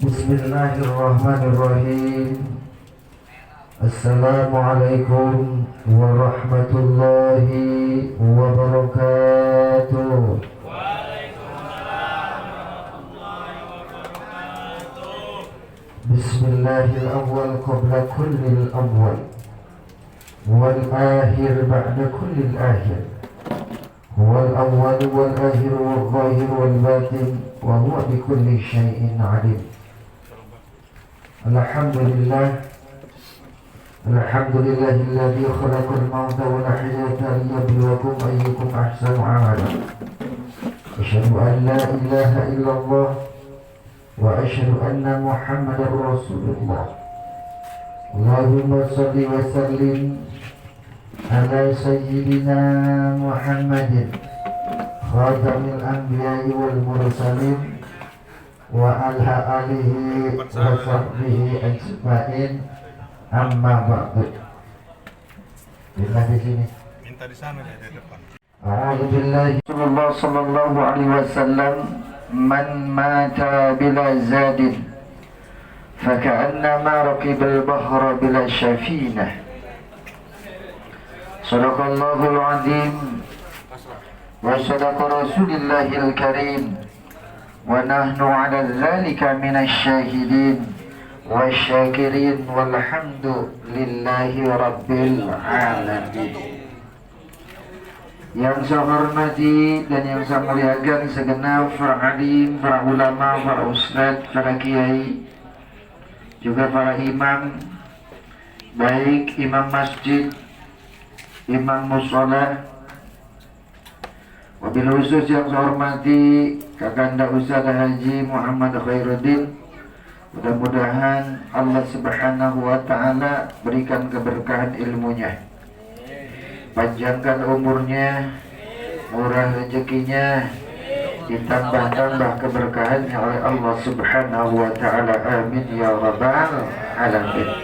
Bismillahirrahmanirrahim. Assalamualaikum warahmatullahi wabarakatuh. Bismillahil awwal qabla kullil awwal wal akhir ba'da kullil akhir wal awwal wal akhir wal zahir wal batin wa huwa bikulli syai'in alim. Alhamdulillah, alhamdulillahilladzi khalaqal mauta wal hayata liyabluwakum ayyukum ahsanu amala. Asyhadu an la ilaha illallah wa asyhadu anna Muhammadar Rasulullah. Allahumma shalli wa sallim ala sayyidina Muhammadin khatamil anbiya'i wal mursalin wa ala alihi wa sahbihi ajma'in, amma ba'du. Minta di sini. Minta di sana ya, di depan. A'udzu billahi sallallahu alaihi wasallam, man mata bila zadin faka'annama raqibal bahra bila syafinah. Sadaqallahul azim wa sadaqa rasulillahil karim. Wa nahnu ala dzalika minasy syahidin wasyakirin walhamdulillahi rabbil alamin. Yang saya hormati dan yang saya muliakan segenap para alim, para ulama, para ustaz, para kiai, juga para imam, baik imam masjid, imam mushola, wabil khusus yang saya hormati Kakanda Ustaz Haji Muhammad Khairuddin. Mudah-mudahan Allah Subhanahu wa Ta'ala berikan keberkahan ilmunya, panjangkan umurnya, murah rezekinya, ditambah-tambah keberkahannya oleh Allah Subhanahu wa Ta'ala. Amin ya rabbal alamin.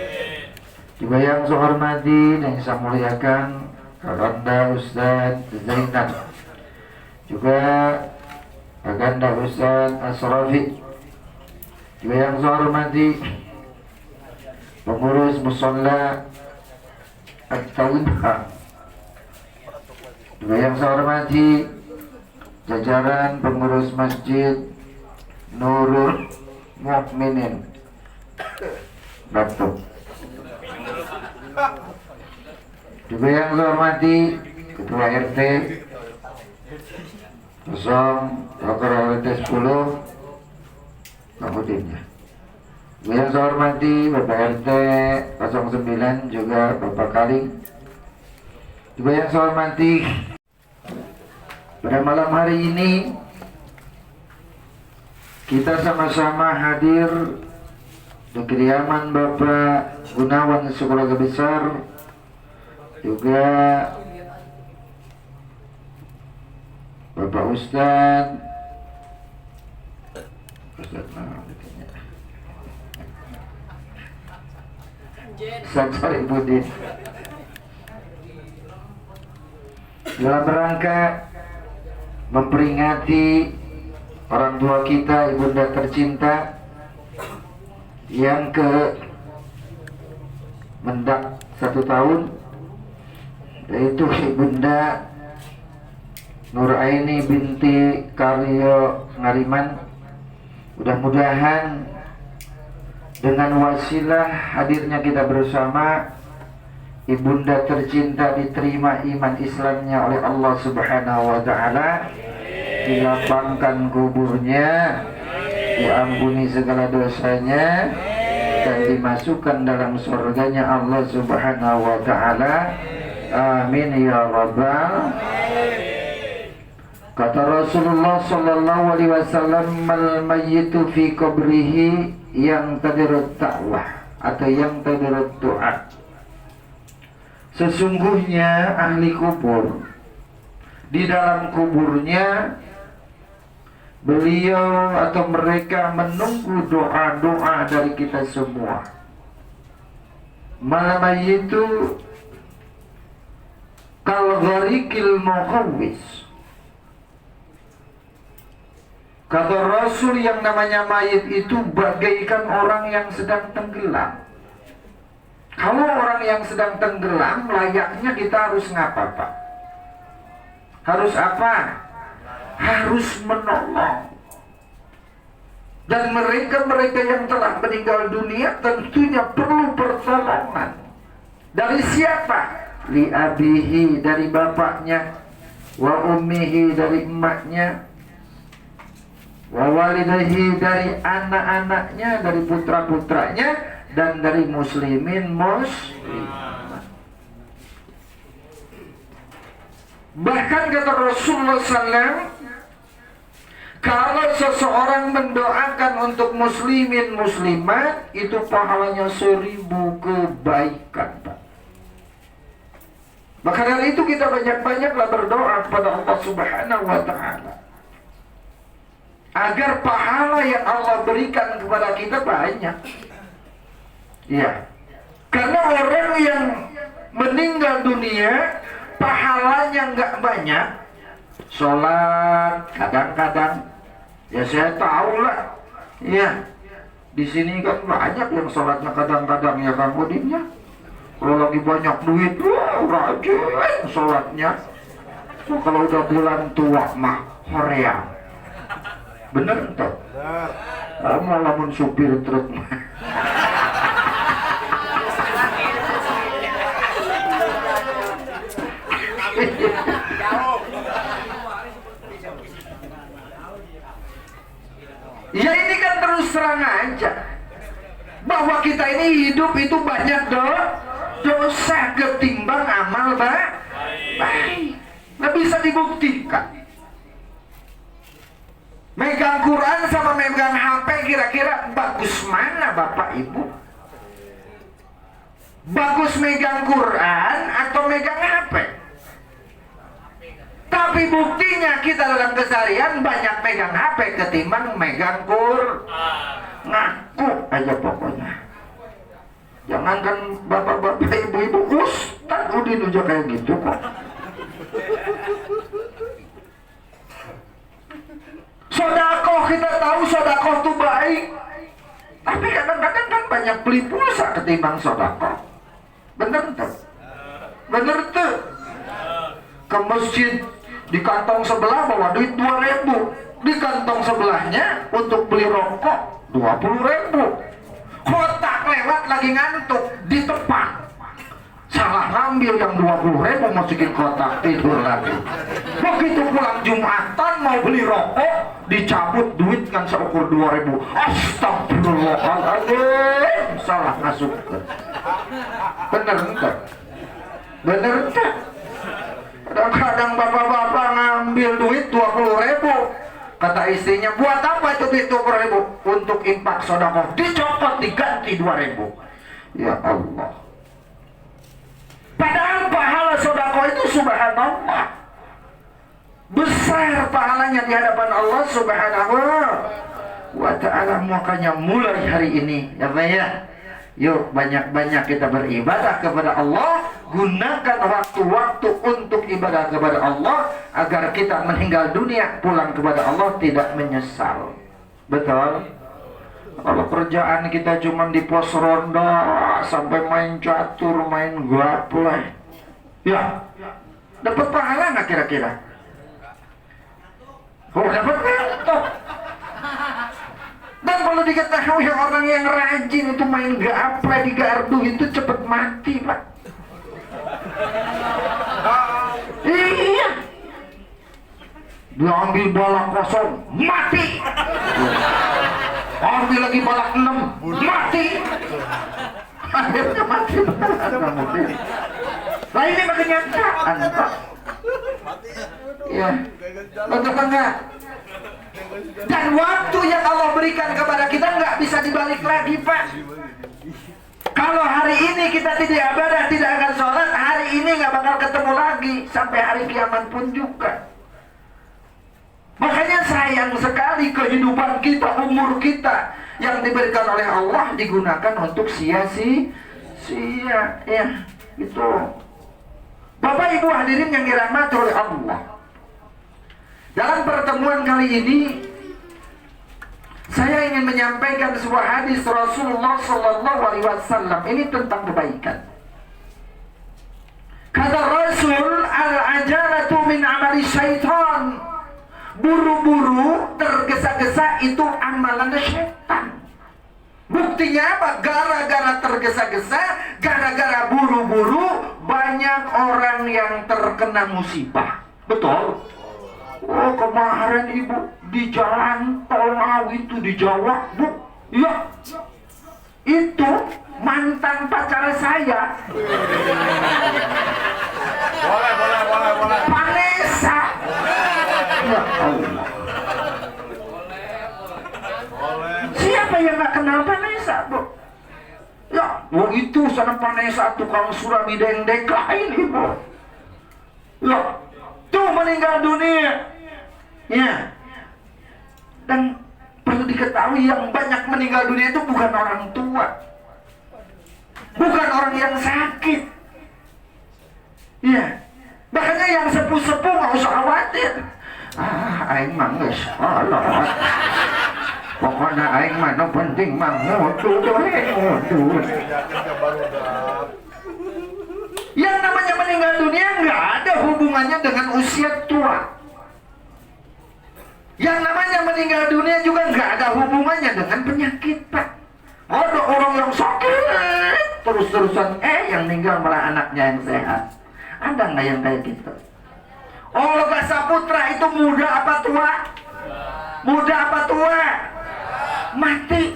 Juga yang saya hormati dan saya muliakan Kakanda Ustaz Zainab, juga Kakanda Ustaz Asrafi, juga yang saya hormati pengurus mushola At-Tawibah, juga yang saya hormati jajaran pengurus masjid Nurul Mukminin Batuk, juga yang saya hormati Ketua RT 0 Wakil RT 10 Kabudinnya, juga yang saya hormati Bapak RT 09 juga Bapak Kaling, juga yang saya hormati pada malam hari ini kita sama-sama hadir di kediaman Bapak Gunawan Sekolah Besar, juga Bapak Ustaz Saripudin, dalam rangka memperingati orang tua kita, ibunda tercinta yang ke mendak 1 tahun, yaitu ibunda Nuraini binti Karyo Ngariman. Mudah-mudahan dengan wasilah hadirnya kita bersama, ibunda tercinta diterima iman Islamnya oleh Allah Subhanahu wa Ta'ala, dilapangkan kuburnya, diampuni segala dosanya, dan dimasukkan dalam surganya Allah Subhanahu wa Ta'ala. Amin ya rabbal. Kata Rasulullah sallallahu alaihi wasallam, mal mayyitu fi qabrihi yang tadirut ta'wah atau yang tadirut doa. Sesungguhnya ahli kubur, di dalam kuburnya beliau atau mereka menunggu doa-doa dari kita semua. Mal mayyitu kal gharikil muqawwis, Kata Rasul, yang namanya mayit itu bagaikan orang yang sedang tenggelam. Kalau orang yang sedang tenggelam, layaknya kita harus ngapa, Pak? Harus apa? Harus menolong. Dan mereka-mereka yang telah meninggal dunia tentunya perlu pertolongan. Dari siapa? Li abihi, dari bapaknya. Wa ummihi, dari emaknya. Wa walidayhi, dari anak-anaknya, dari putra-putranya, dan dari muslimin muslimat. Bahkan kata Rasulullah SAW, kalau seseorang mendoakan untuk muslimin muslimat, itu pahalanya 1000 kebaikan, Pak. Maka dari itu kita banyak-banyaklah berdoa kepada Allah Subhanahu wa ta'ala, agar pahala yang Allah berikan kepada kita banyak. Ya, karena orang yang meninggal dunia pahalanya nggak banyak. Sholat kadang-kadang, ya saya tahu lah. Ya, di sini kan banyak yang sholatnya kadang-kadang, ya Kang Udin ya. Kalau lagi banyak duit, wah rajin sholatnya. Kalau udah bulan tua mah hoream. Bener tuh. Malah mun supir truk mah. Ya ini kan terus terang aja bahwa kita ini hidup itu banyak dosa ketimbang amal baik. Nggak bisa dibuktikan. Megang Quran sama megang HP, kira-kira bagus mana Bapak Ibu? Bagus megang Quran atau megang HP? Tapi buktinya kita dalam keseharian banyak megang HP ketimbang megang Quran. Ngaku aja pokoknya. Jangankan bapak-bapak, ibu-ibu, Ustaz Udin juga kayak gitu kok. Sodakoh, kita tahu sodakoh itu baik, tapi kadang-kadang kan banyak beli pulsa ketimbang sodakoh. Bener tuh? Bener tuh? Ke masjid, di kantong sebelah bawa duit 2000, di kantong sebelahnya untuk beli rokok 20.000. Kotak lewat lagi ngantuk, ditepak, salah ngambil yang 20.000, masukin kotak, tidur lagi. Begitu pulang Jumatan mau beli rokok, dicabut duit kan seukur 2.000. Astagfirullahaladzim, salah masuk. Bener enggak? Bener enggak? Kadang-kadang bapak-bapak ngambil duit 20.000, kata istrinya, buat apa itu duit 20.000? Untuk infak sedekah. Dicopot, diganti 2.000. Ya Allah. Padahal pahala sedekah itu subhanallah besar pahalanya di hadapan Allah Subhanahu wa ta'ala. Makanya mulai hari ini ya Pak ya, yuk banyak-banyak kita beribadah kepada Allah. Gunakan waktu-waktu untuk ibadah kepada Allah, agar kita meninggal dunia pulang kepada Allah tidak menyesal. Betul? Kalau kerjaan kita cuma di pos ronda, sampai main catur, main gaple, ya dapat pahala nggak kira-kira? Oh, dapat ngantuk. Dan kalau diketahui orang yang rajin itu main gaple di gardu itu cepat mati, Pak. Iya. Dia ambil balak kosong, mati. Ambil lagi balak 6, mati. Akhirnya mati. Nah ini kenyataan, Pak. Ya, betul enggak? Dan waktu yang Allah berikan kepada kita nggak bisa dibalik lagi, Pak. Kalau hari ini kita tidak ibadah, tidak akan sholat, hari ini nggak bakal ketemu lagi sampai hari kiamat pun juga. Makanya sayang sekali kehidupan kita, umur kita yang diberikan oleh Allah digunakan untuk sia-sia, ya, gitu. Bapak Ibu hadirin yang dirahmati oleh Allah, dalam pertemuan kali ini Saya ingin menyampaikan sebuah hadis Rasulullah Sallallahu Alaihi Wasallam. Ini tentang kebaikan. Kata Rasul, al-ajalatu min amali syaitan. Buru-buru, tergesa-gesa itu amalan syaitan. Buktinya apa? Gara-gara tergesa-gesa, gara-gara buru-buru, banyak orang yang terkena musibah. Betul? Oh, kemarin ibu di jalan tol Ngawi itu di Jawa, bu. Ya, itu mantan pacar saya. Boleh. Vanessa. Ya Allah. Siapa yang gak kenal Vanessa, bu? Ya, oh itu sana Vanessa tukang surami dendek lain ibu. Ya, tuh meninggal dunia. Ya. Dan perlu diketahui yang banyak meninggal dunia itu bukan orang tua. Bukan orang yang sakit. Ya. Makanya yang sepuh-sepuh gak usah khawatir. Aing mah geus kolot. Pokoknya aing mah no penting mah ngudu doe ngudu. Yang namanya meninggal dunia nggak ada hubungannya dengan usia tua. Yang namanya meninggal dunia juga nggak ada hubungannya dengan penyakit, Pak. Ada orang yang sakit terus-terusan, yang meninggal malah anaknya yang sehat. Ada nggak yang kayak gitu? Olga Saputra itu muda apa tua? Muda apa tua? Mati.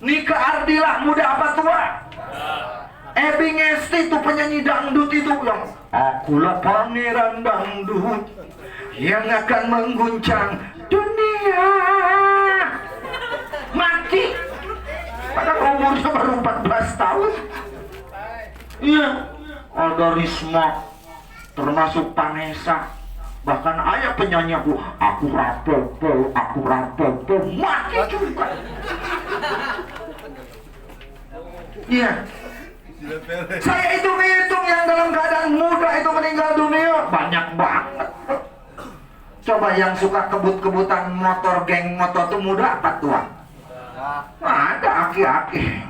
Nika Ardila muda apa tua? Ebi Ngesti itu penyanyi dangdut itu yang akulah pangeran dangdut yang akan mengguncang dunia. Mati. Padahal umurnya baru 14 tahun. Iya. Ada Risma, termasuk Vanessa, bahkan ayah penyanyi aku rapopo, mati juga. Iya. Saya hitung-hitung yang dalam keadaan muda itu meninggal dunia banyak banget. Coba yang suka kebut-kebutan motor, geng motor itu muda apa tua? Ada aki-aki.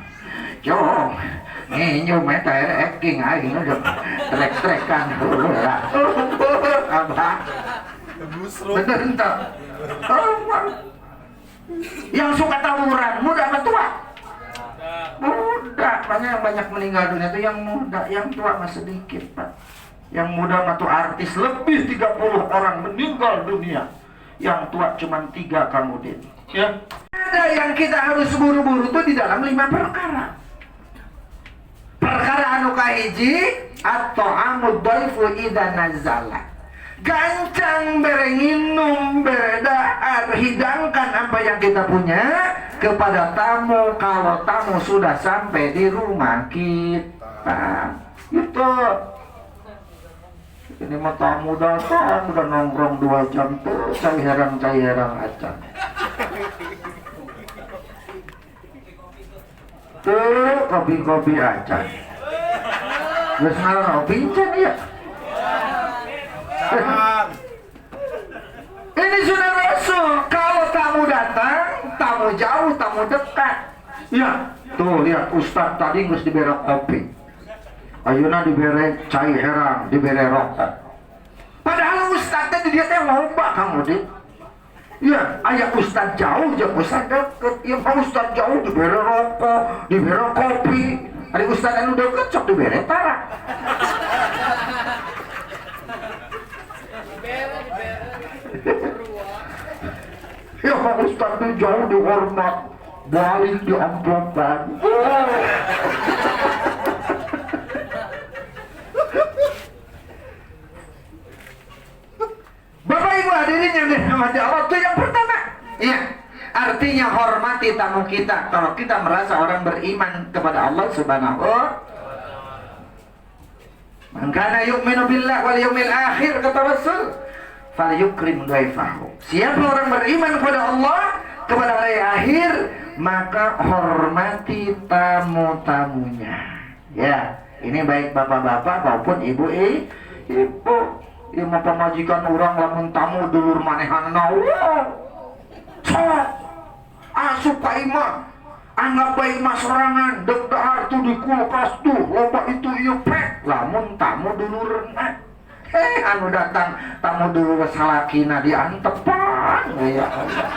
Jom, nginyu meter eking aing udah trek-trekan heula. Abah. Bener entah. Yang suka tawuran muda apa tua? Muda. Makanya yang banyak meninggal dunia itu yang muda, yang tua mah sedikit, Pak. Yang muda mah tuh artis lebih 30 orang meninggal dunia. Yang tua cuma 3 kemudian. Ya. Ada yang kita harus buru-buru tuh di dalam 5 perkara. Perkara anu kahiji at-ta'amud dhaifu idza nazala. Gancang bere nginum bere dahar, hidangkan apa yang kita punya kepada tamu kalau tamu sudah sampai di rumah kita. Itu. Ini mah tamu datang udah nongkrong 2 jam tuh cai herang acan. Tuh kopi acan. Geus ngaran pincan ya. Ini sudah Rasul. Kalau tamu datang, tamu jauh, tamu dekat. Ya, tuh lihat Ustaz tadi geus dibere kopi. Ayeuna dibere cai herang, dibere rokok. Padahal Ustaznya di dia teh loba Kang Udin. Ya, aya Ustaz jauh jeung Ustaz deket. Ya, Ustaz jauh dibere rokok, dibere kopi. Ari Ustaz anu deket sok dibere tarak. Ya, Ustaz itu jauh dihormat, balik di amplopan. Bapak Ibu hadirin yang dirahmati Allah, itu yang pertama. Iya, artinya hormati tamu kita. Kalau kita merasa orang beriman kepada Allah Subhanahu wa ta'ala. Man kana yu'minu billah wal yawmil akhir, kata Rasul, falyukrim dhaifahu. Siapa orang beriman kepada Allah, kepada hari akhir, maka hormati tamu-tamunya. Ya, ini baik bapak-bapak maupun ibu-ibu. Ieu mah pamajikan urang lamun tamu dulur manehanna. Sok. asup ka imah anggap baik mas sorangan dek dahar tuh di kulkas tuh loba itu ieu pek lamun tamu dulurna anu datang tamu dulu salakina diantepan ya Allah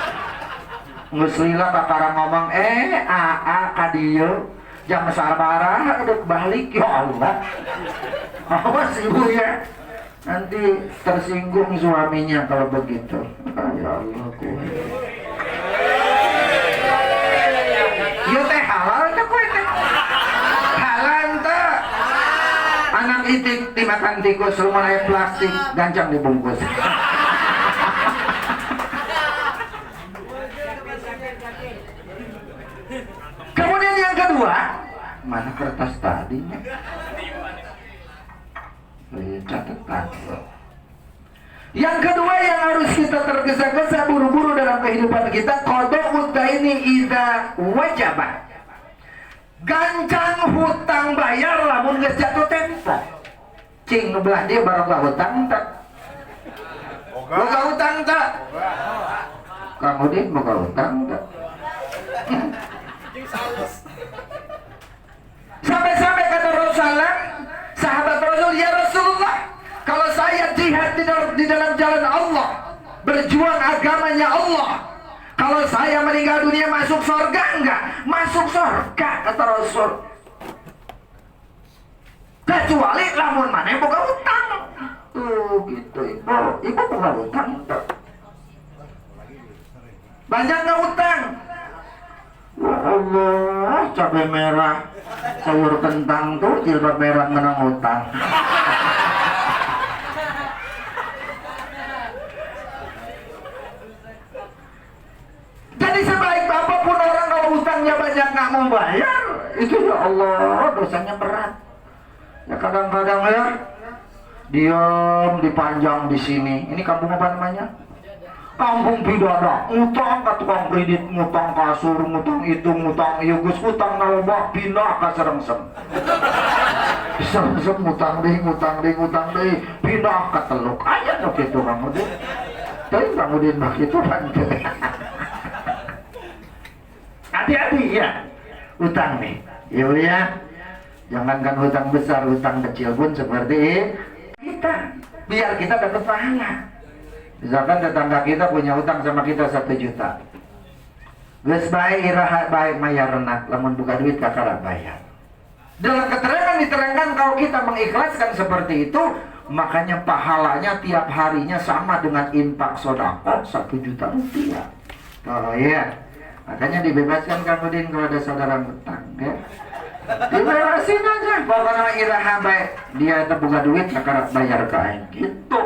geus lila kakara ngomong aa ka dieu jam sabaraha dek balik ya Allah awas ibu ya nanti tersinggung suaminya kalau begitu ya Allah ieu teh halal teh kowe teh halal teh anak itik dimakan tikus rumah aya plastik gancang dibungkus kemudian yang kedua mana kertas tadinya catatan yang kedua yang harus kita tergesa-gesa buru-buru dalam kehidupan kita qada'ud daini idza wajaba gancang hutang bayar lamun geus jatuh tempo cing belah dia barokah hutang tak boga hutang tak kamu dia boga hutang tak sampai-sampai kata Rasulullah sahabat Rasul ya Rasulullah kalau saya jihad di dalam jalan Allah berjuang agamanya Allah kalau saya meninggal dunia masuk surga enggak? Masuk surga kata Rasul kecuali lamun mana boga hutang gitu ibu boga hutang banyak nggak hutang ya Allah cabai merah sayur kentang tuh jilbab merah menang hutang jadi sebaik apapun orang kalau hutangnya banyak nggak mau bayar itu ya Allah dosanya berat ya kadang-kadang ya diam dipanjang di sini ini kampung apa namanya kampung bidada ngutang ke tukang kredit ngutang kasur ngutang itu ngutang iya gus ngutang naloba pindah ke serengsem serengsem ngutang deh pindah ke teluk aja tuh gitu kamu deh tapi kamu deh begitu kan hati-hati ya hutang nih ya jangankan hutang besar hutang kecil pun seperti kita biar kita dapat pahala. Misalkan tetangga kita punya hutang sama kita 1 juta. Geus bae iraha bae mayarna lamun buka duit kakara bayar. Dalam keterangan diterangkan kalau kita mengikhlaskan seperti itu, makanya pahalanya tiap harinya sama dengan infak sedekah 1 juta rupiah. Oh iya. Makanya dibebaskan Kang Udin kalau ada saudara hutang ya. Dibebasin aja. Pokoknya iraha bae dia terbuka duit kakara bayar ke aing gitu.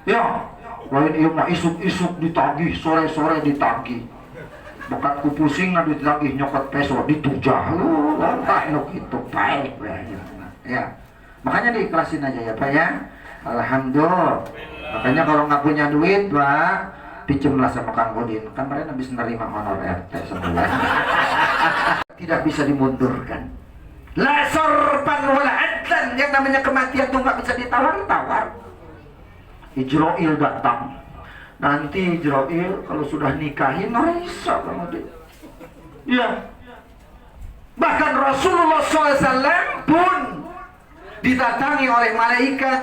Ya. Lain iya mah isuk-isuk ditagih, sore-sore ditagih. Bekatku pusing ngadu ditagih nyokot peso ditujah. Entah nu kitu baik ya. Makanya diikhlasin aja ya Pak ya. Alhamdulillah. Makanya kalau nggak punya duit Pak, pinjemlah sama Kang Udin. Kan mereka habis nerima honor RT sebulan. Tidak bisa dimundurkan. La sorban wala adlan, yang namanya kematian tuh nggak bisa ditawar-tawar. Ijroil datang. Nanti Ijroil kalau sudah nikahin Raisa kemudian. Ya. Bahkan Rasulullah SAW pun didatangi oleh malaikat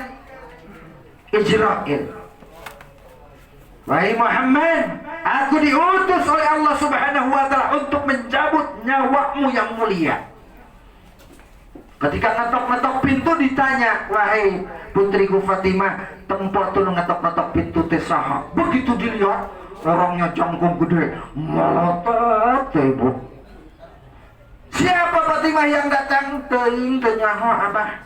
Ijroil. Wahai Muhammad, aku diutus oleh Allah Subhanahu wa Ta'ala untuk mencabut nyawamu yang mulia. Ketika ngetok-ngetok pintu ditanya, wahai putriku Fatimah, tempat tuh ngetok-ngetok pintu teh saha. Begitu dilihat, orangnya jangkung gede, melotot ibu. Siapa Fatimah yang datang? Teuing teu nyaho abah.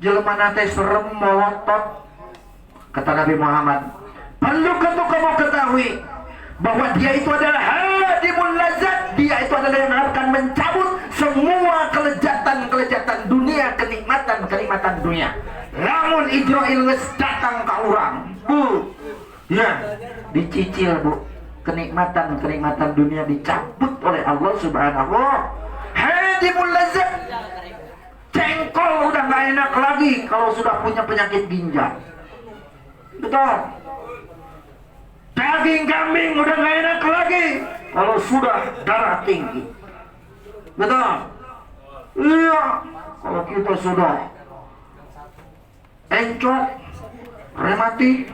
Jelema teh serem melotot. Kata Nabi Muhammad, perlu kamu ketahui bahwa dia itu adalah hadimul lazat, dia itu adalah yang akan mencabut semua kelezatan dunia, kenikmatan dunia. Namun Ijroil geus datang ke orang, Bu, ya dicicil Bu, kenikmatan dunia dicabut oleh Allah Subhanahu. Hadimul lazat, cengkol udah gak enak lagi kalau sudah punya penyakit ginjal. Betul. Daging kambing udah gak enak lagi kalau sudah darah tinggi. Betul? Iya. Kalau kita sudah encok, rematik,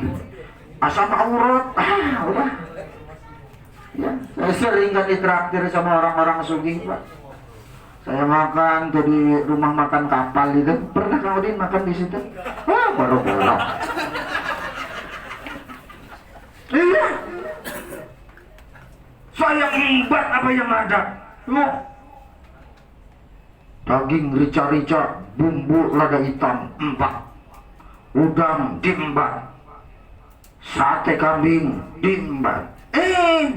asam urat, udah. Ya, saya sering kan ditraktir sama orang-orang sugih, Pak. Saya makan tuh di rumah makan kapal itu. Pernah Kang Udin makan di situ? Baru bolong. Iya. Saya embat apa yang ada. Loh. Daging rica-rica, bumbu lada hitam 4, udang diembat, sate kambing diembat.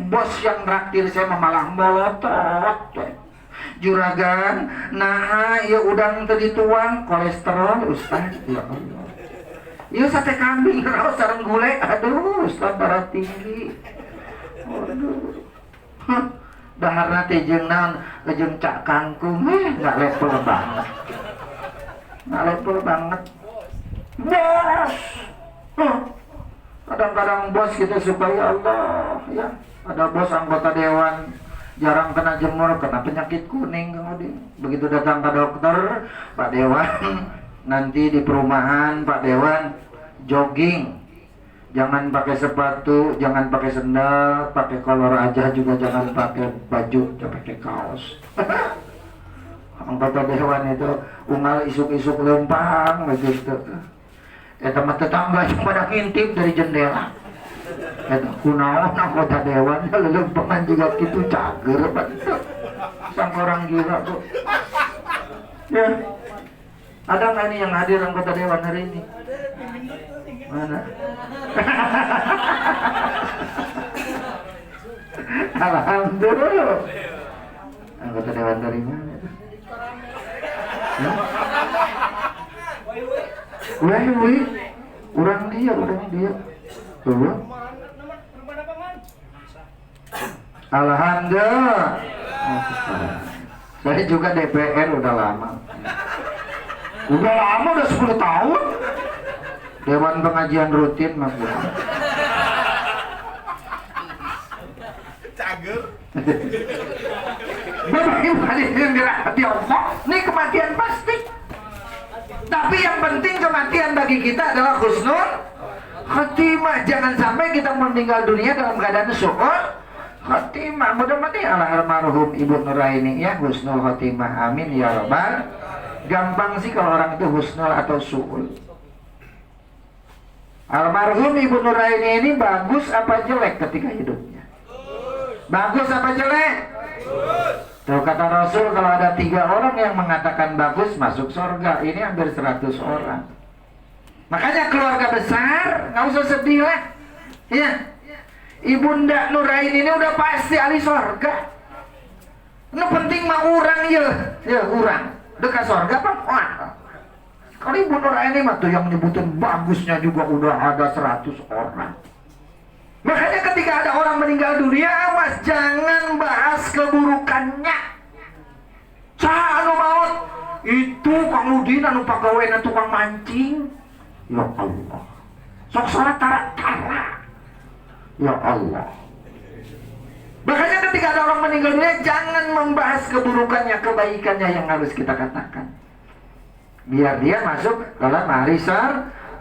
Bos yang traktir saya malah melotot. Juragan, nah ya udang tadi tuang kolesterol Ustaz. Ya Allah. Ya sate kambing raos sareng gulai. Aduh, Ustaz darah tinggi. Aduh. Daharna teh jeung naon, jeung cak kangkung, enggak level banget. Enggak level banget. Bos. Kadang-kadang bos kita suka ya Allah, ya. Ada bos anggota dewan jarang kena jemur, kena penyakit kuning kemudian. Begitu datang ke dokter, Pak Dewan, nanti di perumahan Pak Dewan jogging. Jangan pakai sepatu, jangan pakai sendal, pakai kolor aja juga, jangan pakai baju, jangan pakai kaos. Anggota dewan itu unggal isuk-isuk lempang begitu. Teman tetangga pada ngintip dari jendela. Kunaon anggota dewan lelempangan juga gitu cager betul. Sang orang gila tuh. Ya. Ada nggak nih yang hadir anggota dewan hari ini? Mana? Alhamdulillah. Anggota dewan dari mana? Wih, orang dia. Tuh. Alhamdulillah. Saya juga DPR udah lama. Udah 10 tahun. Dewan pengajian rutin maksudnya. Cager. Bagaimana di Allah? Ini kematian pasti. Tapi yang penting kematian bagi kita adalah husnul khotimah. Jangan sampai kita meninggal dunia dalam keadaan syukur khotimah. Mudah-mudahan almarhum Ibu Nuraini ya husnul khotimah. Amin ya rabbal. Gampang sih kalau orang itu husnul atau suul. Almarhum Ibu Nuraini ini bagus apa jelek ketika hidupnya? Bagus apa jelek? Tuh kata Rasul kalau ada 3 orang yang mengatakan bagus masuk surga. Ini hampir 100 orang. Makanya keluarga besar nggak usah sedih lah. Ya, Ibunda Nuraini ini udah pasti ahli surga. Ini penting mah orang ya orang dekat surga apa? Wah. Kalau Ibu Nuraini mah tuh yang nyebutin bagusnya juga udah ada 100 orang. Makanya ketika ada orang meninggal dunia, awas jangan bahas keburukannya. Anu maut itu Kang Udin anu pagaweana tukang mancing. Ya Allah. Sok salat tara-tara. Ya Allah. Makanya ketika ada orang meninggal dunia, jangan membahas keburukannya, kebaikannya yang harus kita katakan. Biar dia masuk dalam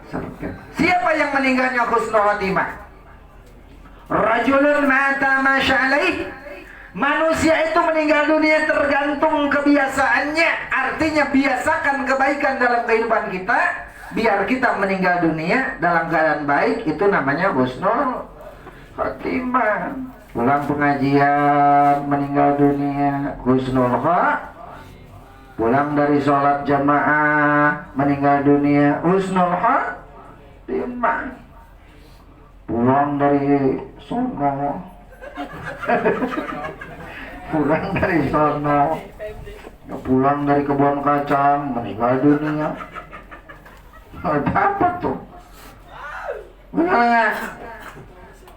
surga. Siapa yang meninggalnya husnul khotimah? Rajulun mata masya'alaih. Manusia itu meninggal dunia tergantung kebiasaannya. Artinya biasakan kebaikan dalam kehidupan kita, biar kita meninggal dunia dalam keadaan baik. Itu namanya husnul khotimah. Pulang pengajian meninggal dunia husnul khotimah. Pulang dari sholat jamaah meninggal dunia husnul khotimah. Pulang dari sono pulang dari sono pulang dari kebun kacang meninggal dunia. Apa tuh? Benar.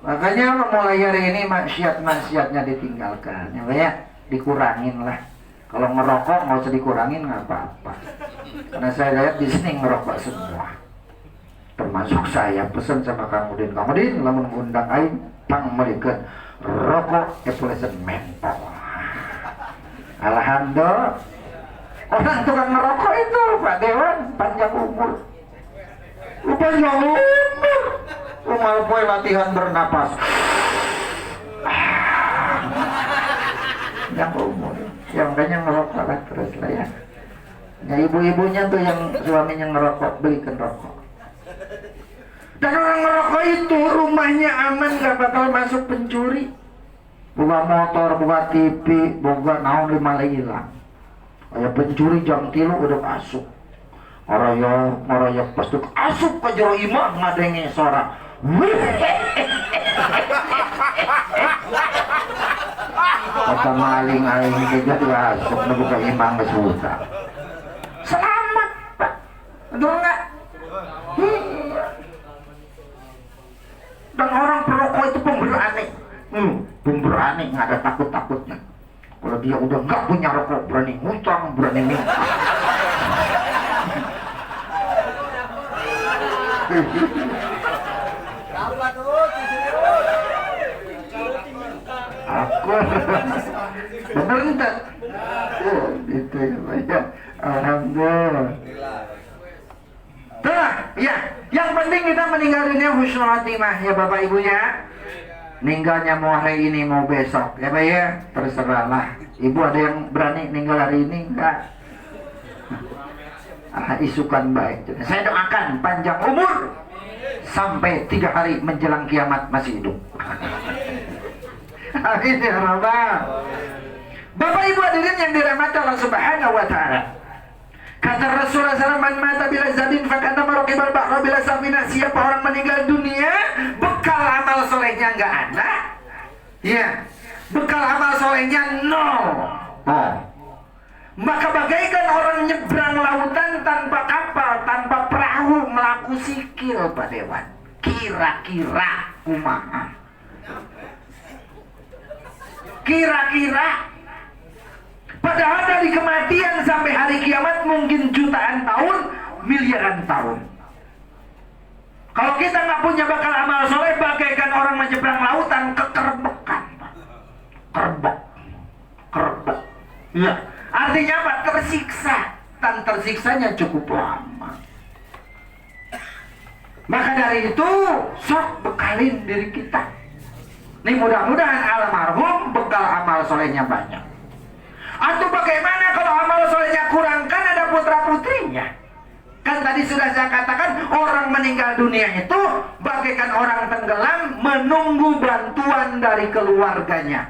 Makanya mulai hari ini maksiat-maksiatnya ditinggalkan ya, dikurangin lah. Kalau ngerokok nggak usah dikurangin nggak apa-apa. Karena saya lihat di sini ngerokok semua. Termasuk saya pesan sama Kang Udin, lamun ngundang aing pang merikeun rokok epulesen mentol. Alhamdulillah, orang tukang ngerokok itu Pak Dewan panjang umur. Panjang umur. Mau poe latihan bernapas. Panjang umur. Yang banyak ngerokok lah terus lah ya. Ya ibu-ibunya tuh yang suaminya ngerokok belikan rokok. Dan orang ngerokok itu rumahnya aman, gak bakal masuk pencuri. Buka motor, buka TV, buka naon malah hilang. Kayak pencuri jam 3 udah masuk. Oraya pas tuh asup ke jero imah ngadenge suara. Kata maling aing juga asup buka imah geus buka. Selamat, Pak. Betul enggak? Dan orang perokok itu pemberani. Pemberani, nggak ada takut-takutnya. Kalau dia udah nggak punya rokok, berani ngutang, berani minta. Aku bener enggak? Gitu ya Pak ya. Alhamdulillah. Tuh, ya, yang penting kita meninggal dunia husnul khatimah ya Bapak Ibu ya. Meninggalnya mau hari ini mau besok ya Pak ya, terserahlah. Ibu ada yang berani meninggal hari ini enggak? Isukan baik. Saya doakan panjang umur sampai 3 hari menjelang kiamat masih hidup. Amin ya Rabbal. Bapak Ibu hadirin yang dirahmati Allah Subhanahu wa taala. Kata Rasulullah SAW, man mata bila zabin fakana marokibal bakro bila safina. Siapa orang meninggal dunia bekal amal solehnya nggak ada, ya, bekal amal solehnya nol. Maka bagaikan orang nyebrang lautan tanpa kapal, tanpa perahu, melaku sikil Pak Dewan. Kira-kira kumaha? Kira-kira padahal dari kematian sampai hari kiamat mungkin jutaan tahun, miliaran tahun. Kalau kita nggak punya bakal amal soleh, bagaikan orang menyeberang lautan kekerbekan, Pak. Kerbek. Ya, artinya apa? Tersiksa. Dan tersiksanya cukup lama. Maka dari itu, sok bekalin diri kita. Nih mudah-mudahan almarhum bekal amal solehnya banyak. Atau bagaimana kalau amal solehnya kurang, kan ada putra-putrinya. Kan tadi sudah saya katakan, orang meninggal dunia itu bagaikan orang tenggelam menunggu bantuan dari keluarganya,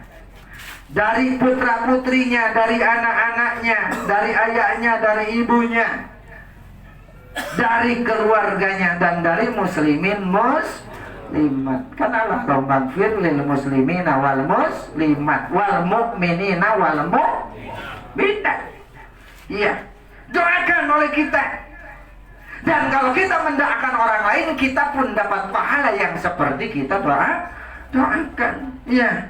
dari putra-putrinya, dari anak-anaknya, dari ayahnya, dari ibunya, dari keluarganya, dan dari muslimin muslimat. Kan Allah maghfir lil muslimina wal muslimat wal mu'minina wal mu'minat. Iya, doakan oleh kita. Dan kalau kita mendoakan orang lain, kita pun dapat pahala yang seperti kita doakan. Iya.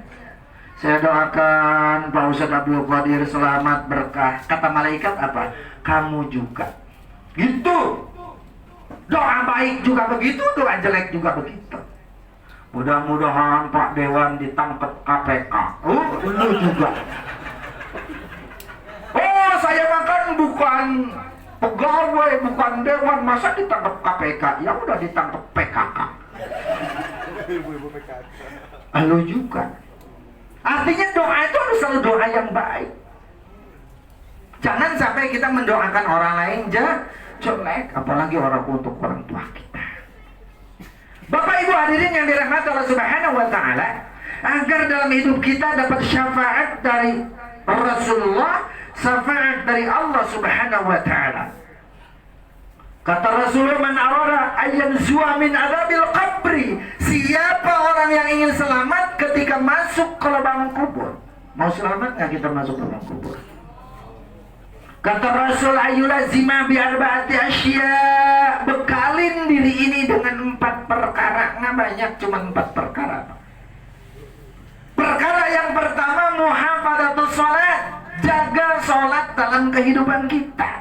Saya doakan Pak Ustadz Abdul Qadir selamat berkah. Kata malaikat apa? Kamu juga. Gitu. Doa baik juga begitu, doa jelek juga begitu. Mudah-mudahan Pak Dewan ditangkap KPK. Lu juga. Oh, saya makan bukan pegawai, bukan dewan, masa ditangkap KPK? Ya udah ditangkap PKK. Lu juga. Artinya doa itu harus selalu doa yang baik. Jangan sampai kita mendoakan orang lain jelek, apalagi untuk orang tua kita. Bapak Ibu hadirin yang dirahmati Allah Subhanahu wa taala, agar dalam hidup kita dapat syafaat dari Rasulullah, syafaat dari Allah Subhanahu wa taala. Kata Rasulullah, man arada ayyanzuwa min adabil qabri, siapa orang yang ingin selamat ketika masuk ke lubang kubur. Mau selamat nggak kita masuk ke lubang kubur? Kata Rasul, ayulazima bi arba'ati asya, bekalin diri ini dengan 4 perkara. Nggak banyak, cuma 4 perkara. Perkara yang pertama, muhafadzatus shalat, jaga sholat dalam kehidupan kita.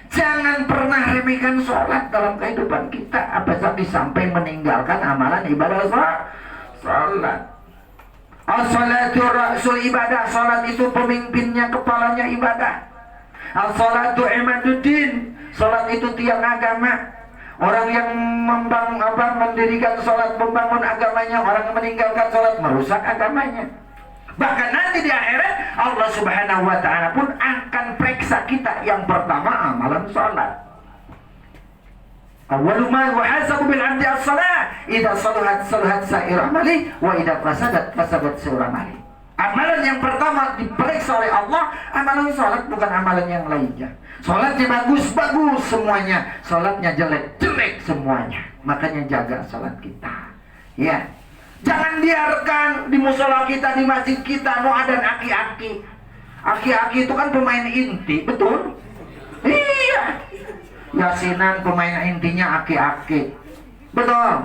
Jangan pernah remehkan sholat dalam kehidupan kita, sampai meninggalkan amalan ibadah sholat. As-salatu ra'sul ibadah. Salat itu pemimpinnya, kepalanya ibadah. As-salatu imaduddin. Salat itu tiang agama. Orang yang mendirikan salat, membangun agamanya. Orang yang meninggalkan salat, merusak agamanya. Bahkan nanti di akhirat Allah Subhanahu wa ta'ala pun akan periksa kita. Yang pertama amalan salat. Awwalu ma yuhasabu bil 'abdi as-shalah. Idza salahat salahat sa'ir amali wa idza fasadat fasadat sa'ir amali. Amalan yang pertama diperiksa oleh Allah, amalan salat, bukan amalan yang lainnya. Salatnya bagus-bagus semuanya, salatnya jelek-jelek semuanya. Makanya jaga salat kita. Ya. Jangan biarkan di musola kita, di masjid kita ada aki-aki. Aki-aki itu kan pemain inti, betul? Iya. Yasinan pemain intinya aki-aki, betul.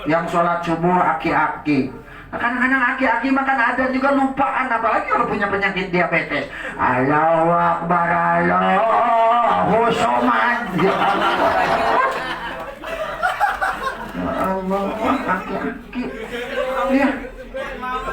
Yang sholat subuh aki-aki. Kadang-kadang aki-aki makan ada juga lupaan, apalagi kalau punya penyakit diabetes. Allahu Akbar, Allahu Somad. Ya Allah, aki-aki. Ya.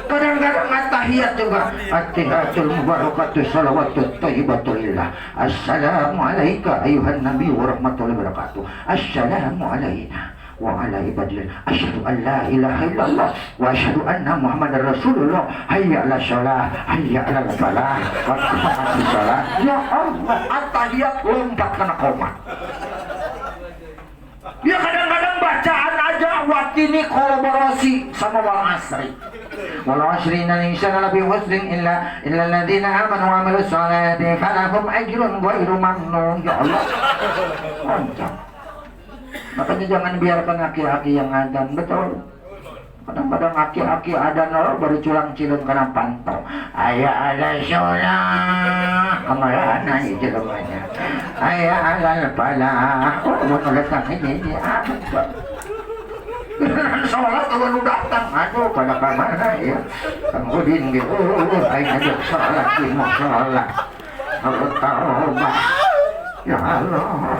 Kadang-kadang at-tahiyat juga. At-tahiyatul mubarakatus salawatut thayyibatulillah. Assalamu alayka ayuhan nabi wa rahmatullahi wa barakatuh. Assalamu alayna wa ala ibadillah. Asyhadu an la ilaha illallah wa asyhadu anna muhammadar rasulullah. Hayya 'alas shalah, hayya 'alal falah. Wa qamatis shalah. Ya Allah, at-tahiyat lompat kena koma. Ya kadang-kadang bacaan aja watini kolaborasi sama wal asri. Wal asri innal insana lafi khusrin illa alladziina aamanu wa 'amilus shalihati falahum ajrun ghairu mamnun. Ya Allah. Mantap. Makanya jangan biarkan aki-aki yang adan, betul. Kadang-kadang aki-aki adan baru culang-cilun kena pantau. Aya ala sholah amalana jelemanya. Aya ala falah. Oh, datang ini apa? Sholat kalau datang, aduh pada mana ya? Kang Udin gitu, aing ajak sholat di mushola. Kalau taubat, ya Allah.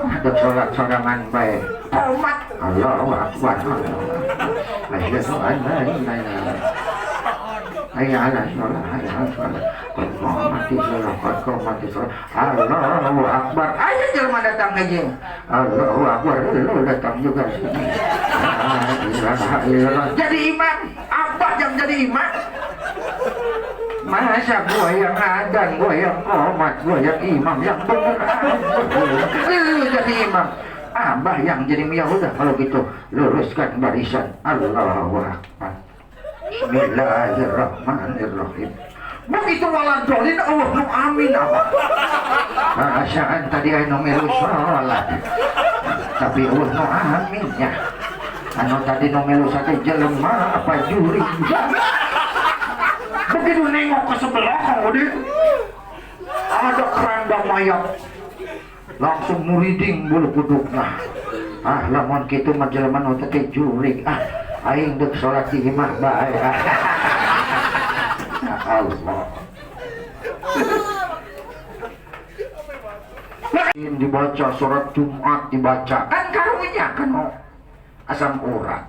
Ada sholat sorangan baik. Taubat. Allahu Akbar. Asyhadu an la ilaha illallah. Hayya 'alas shalah, hayya 'alal falah. Qad qamati shalah. Allahu Akbar. Ayo jelema datang aja. Allahu Akbar. Lu datang juga sini. Jadi imam. Apa yang jadi imam? Masa gua yang adan, gua yang qomat, gua yang imam yang bener. Lu jadi imam. Abah yang jadi ya udah kalau gitu luruskan barisan. Allahu Akbar. Bismillahirrahmanirrahim. Begitu waladolin Allah nu amin apa? Perasaan tadi anu melu sholat. Tapi Allah nu amin ya. Anu tadi nu melu sate jelema apa juri. Begitu nengok ke sebelah kemudian ada keranda mayat. Langsung muriding bulu kudukna. Lamun kitu mah jelema nu teh jurig. Aing dek sholat di imah bae. Allah. Dibaca surat Jumat dibaca kan karunya kan asam urat.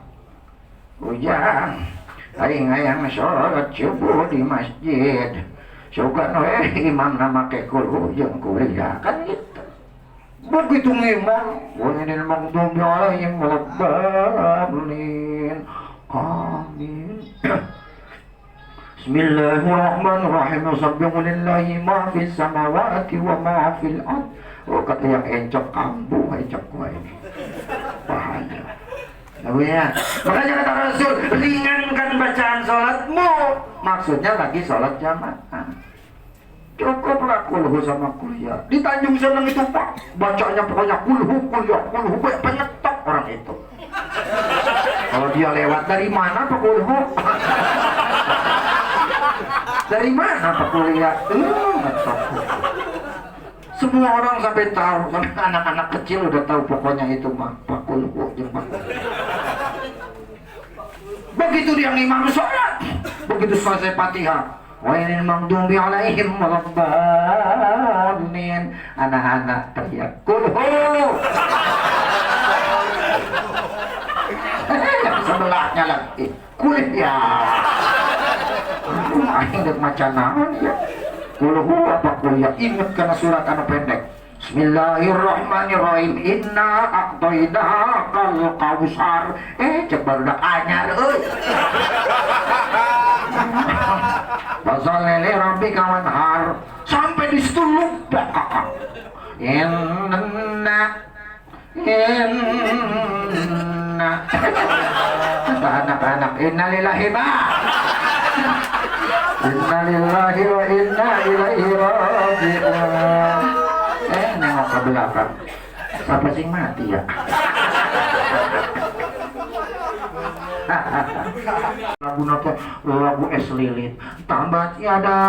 Ujang aing hayang sholat subuh di masjid. Sugan imam nama kekul ujang kuliah kan gitu. Begitu ngimam, ini maghdubi alaihim waladdallin. Amin. Bismillahirrahmanirrahim. Yusabbihu lillahi ma fis samawati wa ma fil ard. Oh, kata yang encok kambuh, encok gua ini. Pahala. Ya. Makanya kata Rasul, ringankan bacaan sholatmu. Maksudnya lagi sholat jamaah. Cukuplah kulhu sama kuliah. Di Tanjung Seneng itu Pak, bacanya pokoknya kulhu, penyetop orang itu. Kalau dia lewat dari mana Pak kulhu? Dari mana Pak kuliah? Semua orang sampai tahu, sampai anak-anak kecil udah tahu pokoknya itu mah Pak kulhu. Begitu dia ngimam sholat, begitu selesai Fatihah. Wailil maghdubi alaihim waladdallin. Anak-anak teriak kulhu. Yang sebelahnya lagi kuliah. aing dek maca naon ya. Kulo apa kuliah inget kana surat anu pendek. Bismillahirrahmanirrahim. Inna a'tainakal kautsar. Cek barudak anyar euy. Fasalli rabbika wanhar. Sampai di situ lupa kakak. Inna kata anak-anak innalillahi ma innalillahi wa inna ilaihi raji'un. Nengok ke belakang siapa sing mati ya. Lagu napa lagu es lilin tambah tiada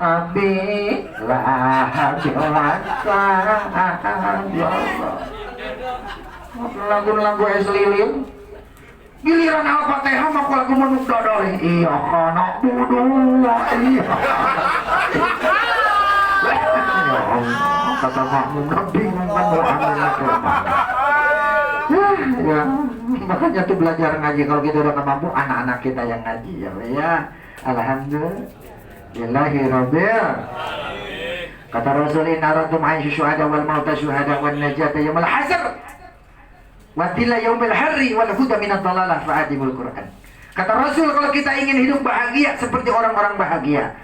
abi lah jelaka ya Allah. Lagu-lagu es lilin giliran Al-Fatihah mah lagu menuk dodol iya kana budu iya ya Allah kata makmum bingung kan mau anak ya makanya tuh belajar ngaji kalau kita udah mampu anak-anak kita yang ngaji ya alhamdulillahirabbil kata Rasul inna radum aisy syuhada wal mauta syuhada wan najata yaumil hasr wadilla yaumil harri wal huda minad dhalalah fa'adibul Quran. Kata Rasul kalau kita ingin hidup bahagia seperti orang-orang bahagia,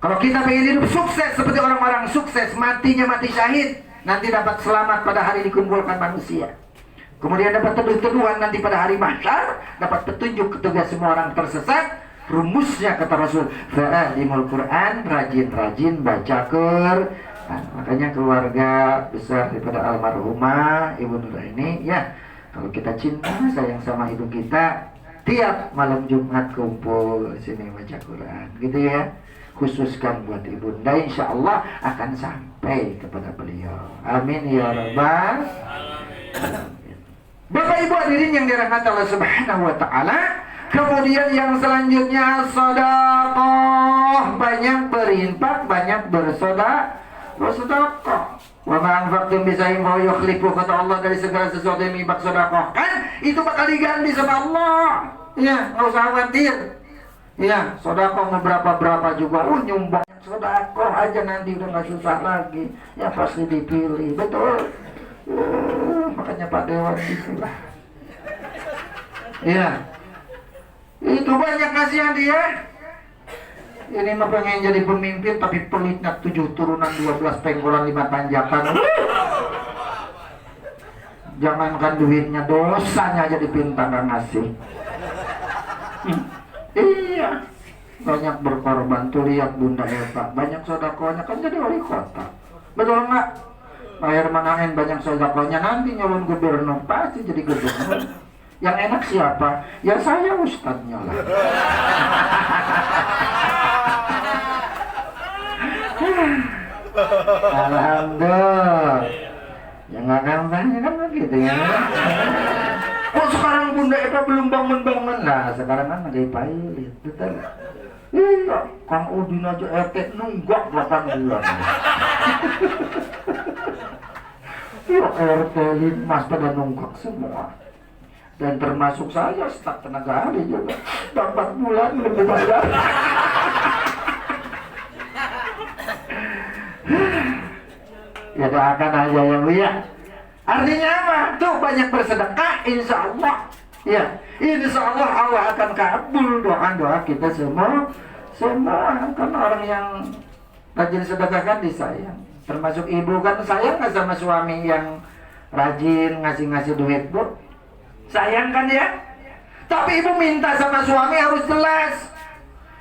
kalau kita ingin hidup sukses seperti orang-orang sukses, matinya mati syahid, nanti dapat selamat pada hari dikumpulkan manusia. Kemudian dapat teduh-teduhan nanti pada hari mahsyar, dapat petunjuk ketika semua orang tersesat. Rumusnya kata Rasul, fa'adimul Quran, rajin-rajin baca Quran. Nah, makanya keluarga besar daripada almarhumah Ibu Nur ini ya, kalau kita cinta sayang sama ibu kita, tiap malam Jumat kumpul sini baca Quran gitu ya, khususkan buat ibunda, insya Allah akan sampai kepada beliau. Amin ya rabbal. Bapak ibu hadirin yang dirahmati Allah Subhanahu wa taala. Kemudian yang selanjutnya sedekah, banyak berinfak, banyak bersedekah. Wa ma anfaqtum bisaim fa yukhlifu, kata Allah, dari segala sesuatu yang infak sedekahkan itu bakal diganti sama Allah. Ya, enggak usah khawatir. Ya, sedekah mau berapa juga, nyumbang sedekah aja nanti udah enggak susah lagi. Ya pasti dipilih, betul. Makanya Pak Dewan itulah. Ya. Itu banyak kasihan dia. Ini mah pengen jadi pemimpin tapi pelitnya 7 turunan 12 penggolan 5 tanjakan. Jangankan duitnya, dosanya aja dipinta nggak ngasih. Iya, banyak berkorban. Tuh lihat Bunda Eva, banyak sodakonya kan jadi wali kota. Betul nggak? Bayar Manaen banyak sodakonya, nanti nyalon gubernur pasti jadi gubernur. Yang enak siapa? Ya saya ustadznya lah. Alhamdulillah. Ya nggak gampang kan begitu ya. Kok sekarang Bunda Eva belum bangun-bangun lah? Sekarang kan lagi pilot, betul. Iya, Kang Udin aja RT nunggak 8 bulan. Ya RT Limas pada nunggak semua. Dan termasuk saya staf tenaga ahli juga. 4 bulan belum dibayar. Ya doakan aja ya Bu ya. Artinya apa? Tuh banyak bersedekah, insya Allah. Ya, insya Allah Allah akan kabul doa kita semua. Semua kan orang yang rajin sedekah kan disayang. Termasuk ibu kan sayang nggak sama suami yang rajin ngasih duit Bu? Sayang kan ya? Tapi ibu minta sama suami harus jelas.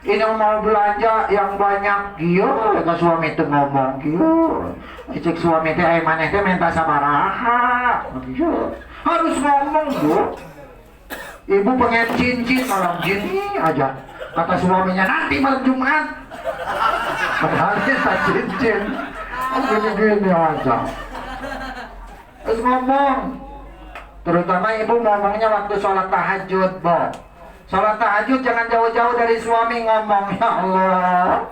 Ini mau belanja yang banyak, giyo, ke suami itu ngomong, giyo. Cek suami itu, maneh itu minta sabaraha, giyo. Harus ngomong, Bu. Ibu pengen cincin, malam gini aja. Kata suaminya, nanti malam Jumat. Padahal kita cincin. Gini-gini aja. Terus ngomong. Terutama ibu ngomongnya waktu sholat tahajud, Bu. Sholat tahajud jangan jauh-jauh dari suami, ngomong, ya Allah,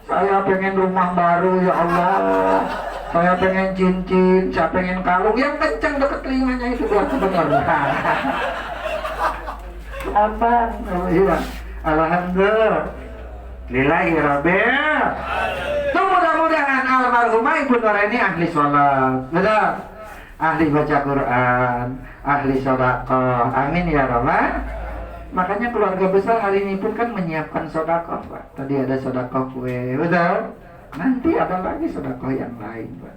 saya pengen rumah baru, ya Allah, saya pengen cincin, saya pengen kalung yang kenceng deket telinganya itu buat benar. Apa? Oh iya, alhamdulillah. lillahi rabbil. Tuh mudah-mudahan almarhumah Ibu Nuraini ahli sholat, betul, ahli baca Quran, ahli sedekah, amin ya rabbal. Makanya keluarga besar hari ini pun kan menyiapkan sedekah, Pak. Tadi ada sedekah kue, betul. Nanti ada lagi sedekah yang lain, Pak.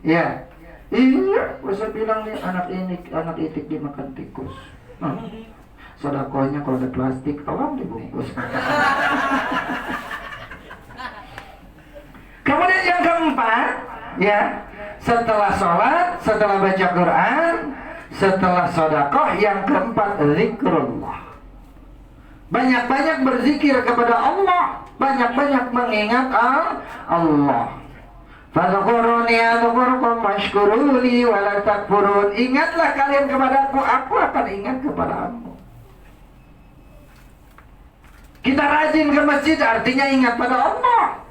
Ya, iya, saya bilang nih anak itik dimakan tikus. Sedekahnya kalau ada plastik, tolong dibungkus. Kemudian yang keempat, ya, setelah sholat, setelah baca Quran, setelah sedekah, yang keempat zikrullah. Banyak-banyak berzikir kepada Allah, banyak-banyak mengingat Allah. Fadhkuruni adhkurkum washkuruli wala takfurun. Ingatlah kalian kepadaku, aku akan ingat kepadamu. Kita rajin ke masjid artinya ingat pada Allah.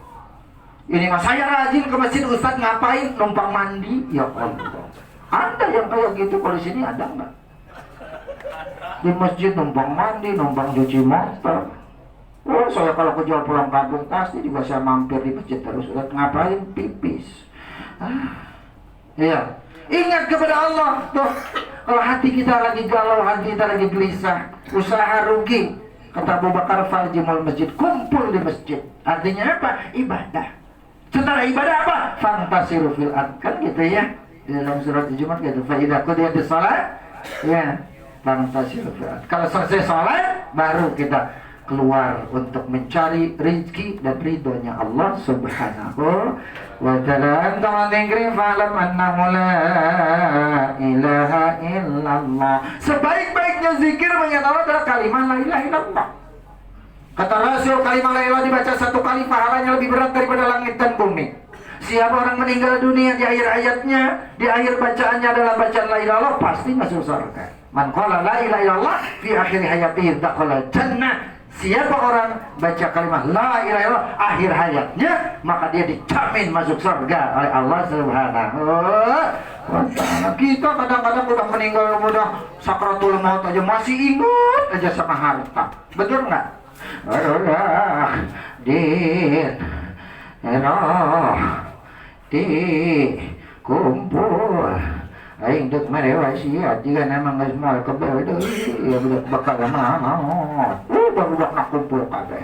Ini mas, saya rajin ke masjid, Ustaz ngapain? Numpang mandi. Ya Allah, ada yang kayak gitu? Kalau di sini ada nggak? Di masjid numpang mandi, numpang cuci motor. Oh, saya kalau kejual pulang kampung pasti juga saya mampir di masjid terus. Ustaz ngapain? Pipis. Ya, ingat kepada Allah. Tuh, kalau hati kita lagi galau, hati kita lagi gelisah, usaha rugi. Kata Abu Bakar, farjimul masjid, kumpul di masjid. Artinya apa? Ibadah. Setelah ibadah apa? Fantasiru fil ard, kan gitu ya. Di dalam surat Jumat gitu. Fa idza qudiyatis shalah, ya, fantasiru fil ard. Kalau selesai salat, baru kita keluar untuk mencari rezeki dan ridhonya Allah Subhanahu wa ta'ala. Antum dzikri fa'lam annahu la ilaha illallah. Sebaik-baiknya zikir mengingat Allah adalah kalimat la ilaha illallah. Kata Rasul, kalimat la ilaha dibaca satu kali pahalanya lebih berat daripada langit dan bumi. Siapa orang meninggal dunia di akhir ayatnya, di akhir bacaannya adalah bacaan la ilaha illallah, pasti masuk surga. Man qala la ilaha illallah fi akhir hayatihi dakhala jannah. Siapa orang baca kalimat la ilaha illallah akhir hayatnya, maka dia dijamin masuk surga oleh Allah Subhanahu wa ta'ala. Kita kadang-kadang udah meninggal, udah sakratul maut aja masih ingat aja sama harta. Betul nggak? Udah din di kumpul aing dek mere wasiat jika nama geus moal kebel deui ya budak bakal maot budak nak kumpul kabeh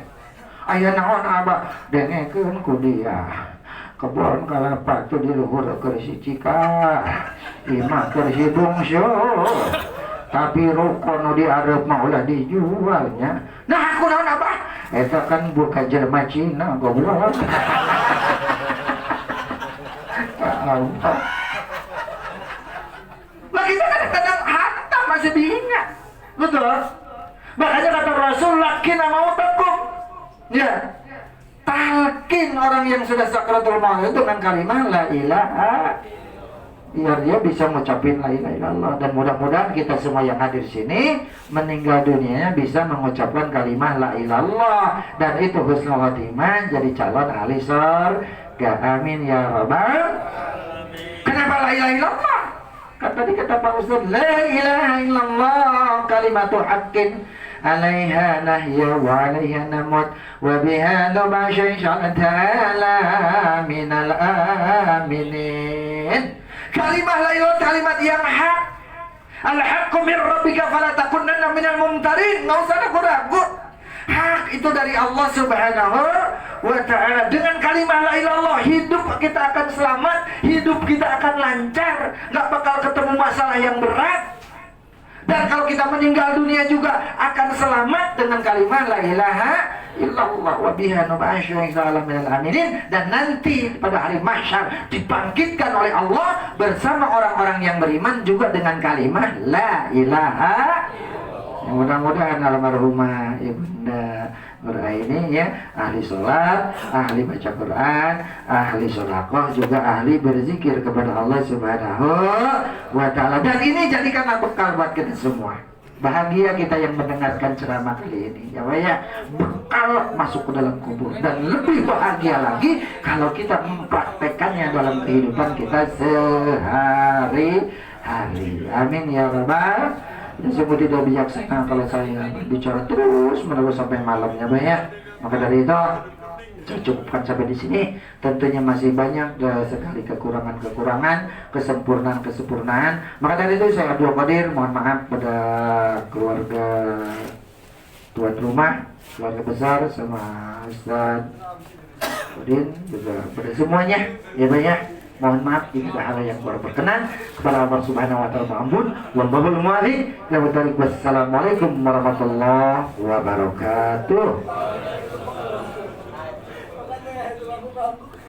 aya naon abah dengekeun ku dia kebon kalapa tu di luhur keur si Cika imah keur si bungsu tapi ruko nu diarep mah ulah dijualnya. Nah aku naon abah eta kan buka jelema Cina goblok. Kita kadang-kadang harta masih diingat, betul? Makanya kata Rasul, lakin mautakum, ya, talkin orang yang sudah sakratul maut itu dengan kalimat la ilaha, biar dia bisa mengucapin la ilaha illallah. Dan mudah-mudahan kita semua yang hadir sini meninggal dunianya bisa mengucapkan kalimat la ilallah, dan itu husnul khotimah jadi calon ahli surga. Amin ya rabbal. Kenapa la ilaha illallah? Kan tadi kata Pak Ustaz, la ilaha illallah kalimatu haqqin alaiha nahya wa alaiha namut wa biha nubashay ta'ala minal aminin. Kalimah la ilaha, kalimat yang hak. Al-haqqu min rabbika fala takunanna minal mumtarin. Nggak usah ragu-ragu. Hak itu dari Allah Subhanahu wa ta'ala. Dengan kalimat la ilallah hidup kita akan selamat, hidup kita akan lancar, gak bakal ketemu masalah yang berat. Dan kalau kita meninggal dunia juga akan selamat dengan kalimat la ilaha illallah wa biha nubasyu minal aminin. Dan nanti pada hari mahsyar dibangkitkan oleh Allah bersama orang-orang yang beriman juga dengan kalimat la ilaha. Mudah-mudahan almarhumah Ibunda Nuraini ya, ahli sholat, ahli baca Quran, ahli sedekah, juga ahli berzikir kepada Allah Subhanahu wa ta'ala. Dan ini jadikanlah bekal buat kita semua. Bahagia kita yang mendengarkan ceramah kali ini ya, ya, bekal masuk ke dalam kubur. Dan lebih bahagia lagi kalau kita mempraktekannya dalam kehidupan kita sehari-hari. Amin ya rabbal. Ya, sungguh tidak bijaksana kalau saya bicara terus menerus sampai malamnya banyak. Maka dari itu saya cukupkan sampai di sini. Tentunya masih banyak sekali kekurangan-kekurangan, kesempurnaan-kesempurnaan. Maka dari itu saya Abdul Qadir mohon maaf pada keluarga tuan rumah, keluarga besar sama Ustaz Udin juga pada semuanya ya Pak ya. Mohon maaf jika ada hal yang kurang berkenan. Kepada Allah Subhanahu wa taala ampun. Wallahul muwaffiq. Wassalamualaikum warahmatullahi wabarakatuh.